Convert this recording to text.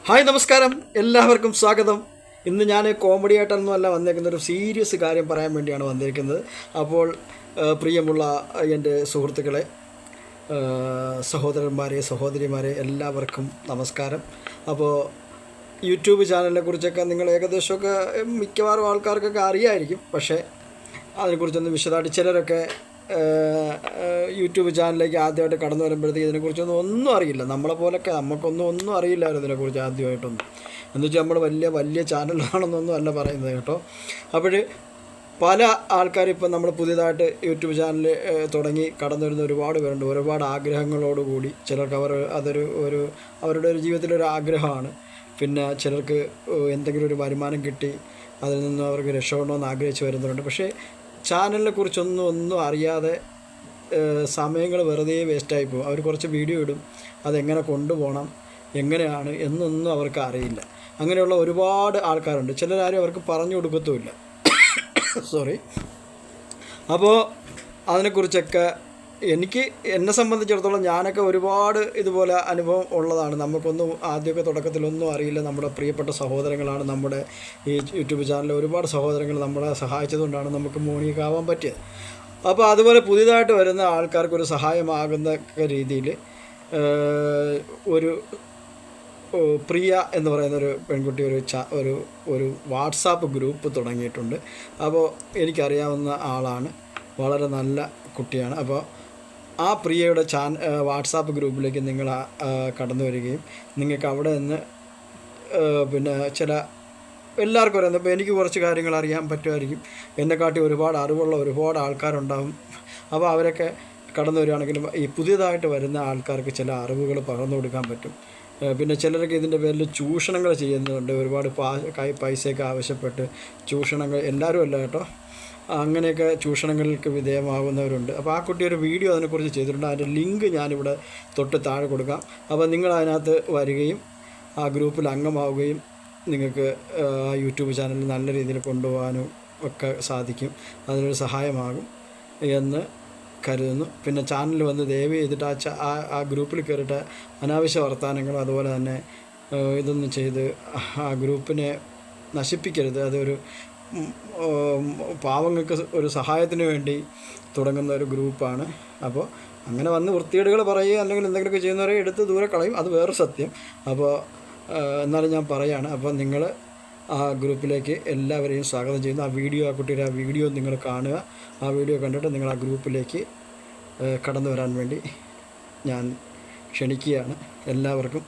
Hi നമസ്കാരം, എല്ലാവർക്കും സ്വാഗതം. ഇന്ന് ഞാൻ കോമഡി ആയിട്ടൊന്നുമല്ല വന്നേക്കുന്നത്, ഒരു സീരിയസ് കാര്യം പറയാൻ വേണ്ടിയാണ് വന്നിരിക്കുന്നത്. അപ്പോൾ പ്രിയമുള്ള എൻ്റെ സുഹൃത്തുക്കളെ, സഹോദരന്മാരെ, സഹോദരിമാരെ, എല്ലാവർക്കും നമസ്കാരം. അപ്പോൾ യൂട്യൂബ് ചാനലിനെ കുറിച്ചൊക്കെ നിങ്ങൾ ഏകദേശമൊക്കെ മിക്കവാറും ആൾക്കാർക്കൊക്കെ അറിയായിരിക്കും. പക്ഷേ അതിനെക്കുറിച്ചൊന്ന് വിശദമായിട്ട് ചിലരൊക്കെ യൂട്യൂബ് ചാനലിലേക്ക് ആദ്യമായിട്ട് കടന്നു വരുമ്പോഴത്തേക്ക് ഇതിനെക്കുറിച്ചൊന്നും അറിയില്ല. നമ്മളെപ്പോലൊക്കെ നമുക്കൊന്നും അറിയില്ലായിരുന്നു ഇതിനെക്കുറിച്ച് ആദ്യമായിട്ടൊന്നും. എന്ന് വെച്ചാൽ നമ്മൾ വലിയ ചാനലാണെന്നൊന്നും അല്ല പറയുന്നത് കേട്ടോ. അപ്പോൾ പല ആൾക്കാരും ഇപ്പം നമ്മൾ പുതിയതായിട്ട് യൂട്യൂബ് ചാനൽ തുടങ്ങി കടന്നു വരുന്ന ഒരുപാട് പേരുണ്ട്. ഒരുപാട് ആഗ്രഹങ്ങളോടുകൂടി ചിലർക്ക് അവരുടെ ഒരു ജീവിതത്തിലൊരു ആഗ്രഹമാണ്. പിന്നെ ചിലർക്ക് എന്തെങ്കിലും ഒരു വരുമാനം കിട്ടി അതിൽ നിന്ന് അവർക്ക് രക്ഷപ്പെടണമെന്ന് ആഗ്രഹിച്ച് വരുന്നവരുണ്ട്. പക്ഷേ ചാനലിനെ കുറിച്ചൊന്നും അറിയാതെ സമയങ്ങൾ വെറുതെ വേസ്റ്റായി പോകും. അവർ കുറച്ച് വീഡിയോ ഇടും, അതെങ്ങനെ കൊണ്ടുപോകണം, എങ്ങനെയാണ് എന്നൊന്നും അവർക്ക് അറിയില്ല. അങ്ങനെയുള്ള ഒരുപാട് ആൾക്കാരുണ്ട്. ചിലരാരും അവർക്ക് പറഞ്ഞു കൊടുക്കത്തുമില്ല. സോറി. അപ്പോൾ അതിനെക്കുറിച്ചൊക്കെ എന്നെ സംബന്ധിച്ചിടത്തോളം ഞാനൊക്കെ ഒരുപാട് ഇതുപോലെ അനുഭവം ഉള്ളതാണ്. നമുക്കൊന്നും ആദ്യമൊക്കെ തുടക്കത്തിലൊന്നും അറിയില്ല. നമ്മുടെ പ്രിയപ്പെട്ട സഹോദരങ്ങളാണ് നമ്മുടെ ഈ യൂട്യൂബ് ചാനലിൽ ഒരുപാട് സഹോദരങ്ങൾ നമ്മളെ സഹായിച്ചതുകൊണ്ടാണ് നമുക്ക് മോണിക്കാവാൻ പറ്റിയത്. അപ്പോൾ അതുപോലെ പുതിയതായിട്ട് വരുന്ന ആൾക്കാർക്കൊരു സഹായമാകുന്ന രീതിയിൽ ഒരു പ്രിയ എന്ന് പറയുന്നൊരു പെൺകുട്ടി ഒരു വാട്സാപ്പ് ഗ്രൂപ്പ് തുടങ്ങിയിട്ടുണ്ട്. അപ്പോൾ എനിക്കറിയാവുന്ന ആളാണ്, വളരെ നല്ല കുട്ടിയാണ്. അപ്പോൾ ആ പ്രിയയുടെ വാട്സാപ്പ് ഗ്രൂപ്പിലേക്ക് നിങ്ങൾ കടന്നു വരികയും നിങ്ങൾക്ക് അവിടെ നിന്ന് പിന്നെ എല്ലാവർക്കും അറിയാം. ഇപ്പോൾ എനിക്ക് കുറച്ച് കാര്യങ്ങൾ അറിയാൻ പറ്റുമായിരിക്കും. എന്നെക്കാട്ടി ഒരുപാട് അറിവുള്ള ഒരുപാട് ആൾക്കാരുണ്ടാകും. അപ്പോൾ അവരൊക്കെ കടന്നു വരികയാണെങ്കിലും ഈ പുതിയതായിട്ട് വരുന്ന ആൾക്കാർക്ക് ചില അറിവുകൾ പകർന്നു കൊടുക്കാൻ പറ്റും. പിന്നെ ചിലരൊക്കെ ഇതിൻ്റെ പേരിൽ ചൂഷണങ്ങൾ ചെയ്യുന്നുണ്ട്. ഒരുപാട് പൈസയൊക്കെ ആവശ്യപ്പെട്ട് ചൂഷണങ്ങൾ, എല്ലാവരും അല്ല കേട്ടോ, അങ്ങനെയൊക്കെ ചൂഷണങ്ങൾക്ക് വിധേയമാകുന്നവരുണ്ട്. അപ്പോൾ ആ കുട്ടി ഒരു വീഡിയോ അതിനെക്കുറിച്ച് ചെയ്തിട്ടുണ്ട്. അതിൻ്റെ ലിങ്ക് ഞാനിവിടെ തൊട്ട് താഴെ കൊടുക്കാം. അപ്പോൾ നിങ്ങൾ അതിനകത്ത് വരികയും ആ ഗ്രൂപ്പിൽ അംഗമാവുകയും നിങ്ങൾക്ക് യൂട്യൂബ് ചാനൽ നല്ല രീതിയിൽ കൊണ്ടുപോകാനും ഒക്കെ സാധിക്കും. അതിനൊരു സഹായമാകും എന്ന് കരുതുന്നു. പിന്നെ ചാനൽ വന്ന് ദയവ് ചെയ്തിട്ട് ആ ഗ്രൂപ്പിൽ കയറിയിട്ട് അനാവശ്യ വർത്തമാനങ്ങളും അതുപോലെ തന്നെ ഇതൊന്നും ചെയ്ത് ആ ഗ്രൂപ്പിനെ നശിപ്പിക്കരുത്. അതൊരു പാവങ്ങൾക്ക് ഒരു സഹായത്തിന് വേണ്ടി തുടങ്ങുന്ന ഒരു ഗ്രൂപ്പാണ്. അപ്പോൾ അങ്ങനെ വന്ന് വൃത്തികേടുകൾ പറയുക അല്ലെങ്കിൽ എന്തെങ്കിലുമൊക്കെ ചെയ്യുന്നവരെ എടുത്ത് ദൂരെ കളയും, അത് വേറെ സത്യം. അപ്പോൾ എന്നാലും ഞാൻ പറയുകയാണ്. അപ്പോൾ നിങ്ങൾ ആ ഗ്രൂപ്പിലേക്ക് എല്ലാവരെയും സ്വാഗതം ചെയ്യുന്നു. ആ കുട്ടിയുടെ ആ വീഡിയോ നിങ്ങൾ കാണുക. ആ വീഡിയോ കണ്ടിട്ട് നിങ്ങൾ ആ ഗ്രൂപ്പിലേക്ക് കടന്നു വരാൻ വേണ്ടി ഞാൻ ക്ഷണിക്കുകയാണ്. എല്ലാവർക്കും